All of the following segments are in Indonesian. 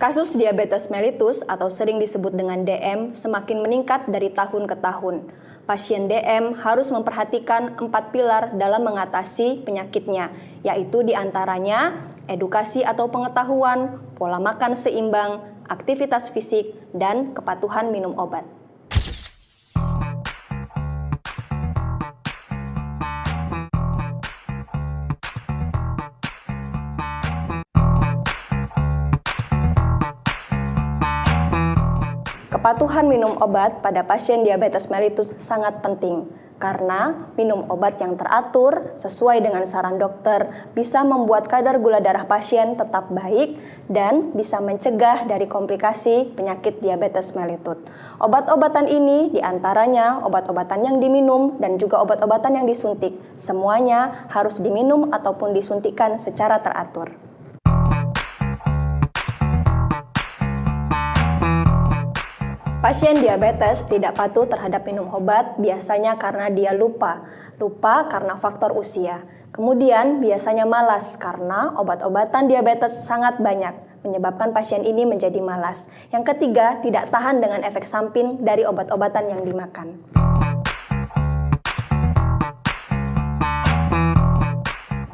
Kasus diabetes mellitus atau sering disebut dengan DM semakin meningkat dari tahun ke tahun. Pasien DM harus memperhatikan 4 pilar dalam mengatasi penyakitnya, yaitu diantaranya edukasi atau pengetahuan, pola makan seimbang, aktivitas fisik, dan kepatuhan minum obat. Kepatuhan minum obat pada pasien diabetes mellitus sangat penting karena minum obat yang teratur sesuai dengan saran dokter bisa membuat kadar gula darah pasien tetap baik dan bisa mencegah dari komplikasi penyakit diabetes mellitus. Obat-obatan ini diantaranya obat-obatan yang diminum dan juga obat-obatan yang disuntik. Semuanya harus diminum ataupun disuntikan secara teratur. Pasien diabetes tidak patuh terhadap minum obat biasanya karena dia lupa karena faktor usia. Kemudian biasanya malas karena obat-obatan diabetes sangat banyak, menyebabkan pasien ini menjadi malas. Yang ketiga, tidak tahan dengan efek samping dari obat-obatan yang dimakan.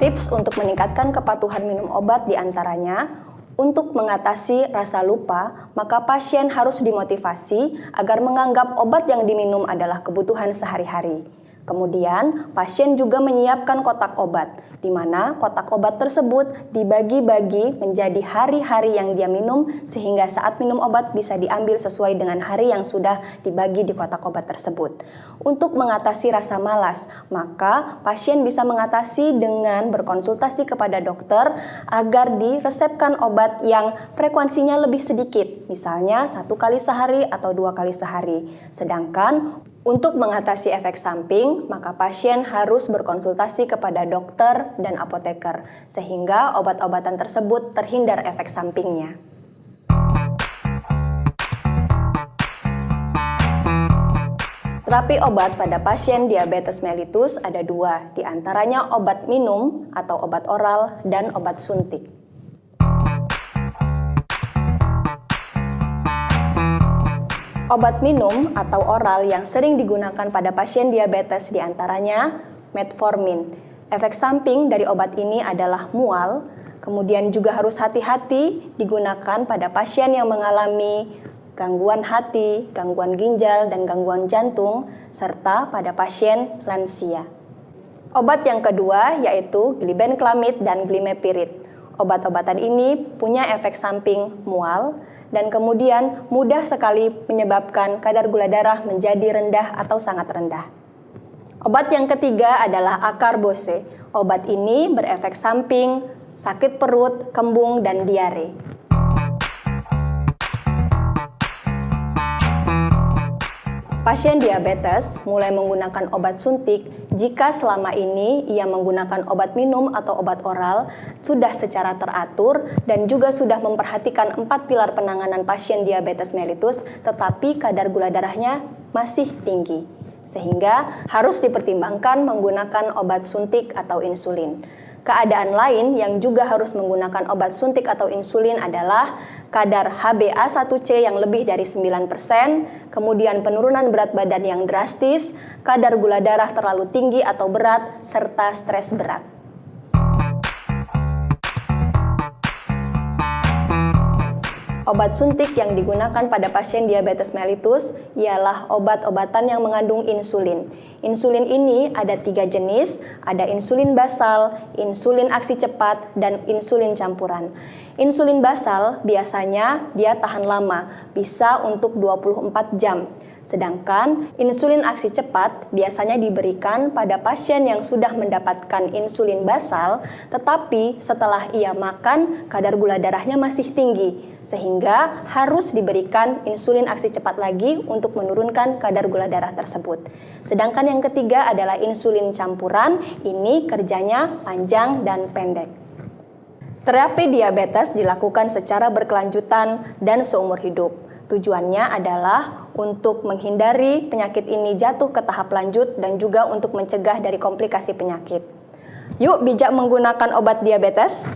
Tips untuk meningkatkan kepatuhan minum obat diantaranya, untuk mengatasi rasa lupa, maka pasien harus dimotivasi agar menganggap obat yang diminum adalah kebutuhan sehari-hari. Kemudian, pasien juga menyiapkan kotak obat, di mana kotak obat tersebut dibagi-bagi menjadi hari-hari yang dia minum, sehingga saat minum obat bisa diambil sesuai dengan hari yang sudah dibagi di kotak obat tersebut. Untuk mengatasi rasa malas, maka pasien bisa mengatasi dengan berkonsultasi kepada dokter agar diresepkan obat yang frekuensinya lebih sedikit, misalnya 1 kali sehari atau 2 kali sehari. Sedangkan untuk mengatasi efek samping, maka pasien harus berkonsultasi kepada dokter dan apoteker, sehingga obat-obatan tersebut terhindar efek sampingnya. Terapi obat pada pasien diabetes mellitus ada 2, diantaranya obat minum atau obat oral dan obat suntik. Obat minum atau oral yang sering digunakan pada pasien diabetes diantaranya metformin. Efek samping dari obat ini adalah mual, kemudian juga harus hati-hati digunakan pada pasien yang mengalami gangguan hati, gangguan ginjal, dan gangguan jantung, serta pada pasien lansia. Obat yang kedua yaitu glibenclamid dan glimepiride. Obat-obatan ini punya efek samping mual, dan kemudian mudah sekali menyebabkan kadar gula darah menjadi rendah atau sangat rendah. Obat yang ketiga adalah acarbose. Obat ini berefek samping, sakit perut, kembung, dan diare. Pasien diabetes mulai menggunakan obat suntik jika selama ini ia menggunakan obat minum atau obat oral sudah secara teratur dan juga sudah memperhatikan 4 pilar penanganan pasien diabetes mellitus, tetapi kadar gula darahnya masih tinggi, sehingga harus dipertimbangkan menggunakan obat suntik atau insulin. Keadaan lain yang juga harus menggunakan obat suntik atau insulin adalah kadar HbA1c yang lebih dari 9%, kemudian penurunan berat badan yang drastis, kadar gula darah terlalu tinggi atau berat, serta stres berat. Obat suntik yang digunakan pada pasien diabetes mellitus ialah obat-obatan yang mengandung insulin. Insulin ini ada 3 jenis, ada insulin basal, insulin aksi cepat, dan insulin campuran. Insulin basal biasanya dia tahan lama, bisa untuk 24 jam. Sedangkan insulin aksi cepat biasanya diberikan pada pasien yang sudah mendapatkan insulin basal, tetapi setelah ia makan kadar gula darahnya masih tinggi, sehingga harus diberikan insulin aksi cepat lagi untuk menurunkan kadar gula darah tersebut. Sedangkan yang ketiga adalah insulin campuran, ini kerjanya panjang dan pendek. Terapi diabetes dilakukan secara berkelanjutan dan seumur hidup. Tujuannya adalah untuk menghindari penyakit ini jatuh ke tahap lanjut dan juga untuk mencegah dari komplikasi penyakit. Yuk bijak menggunakan obat diabetes.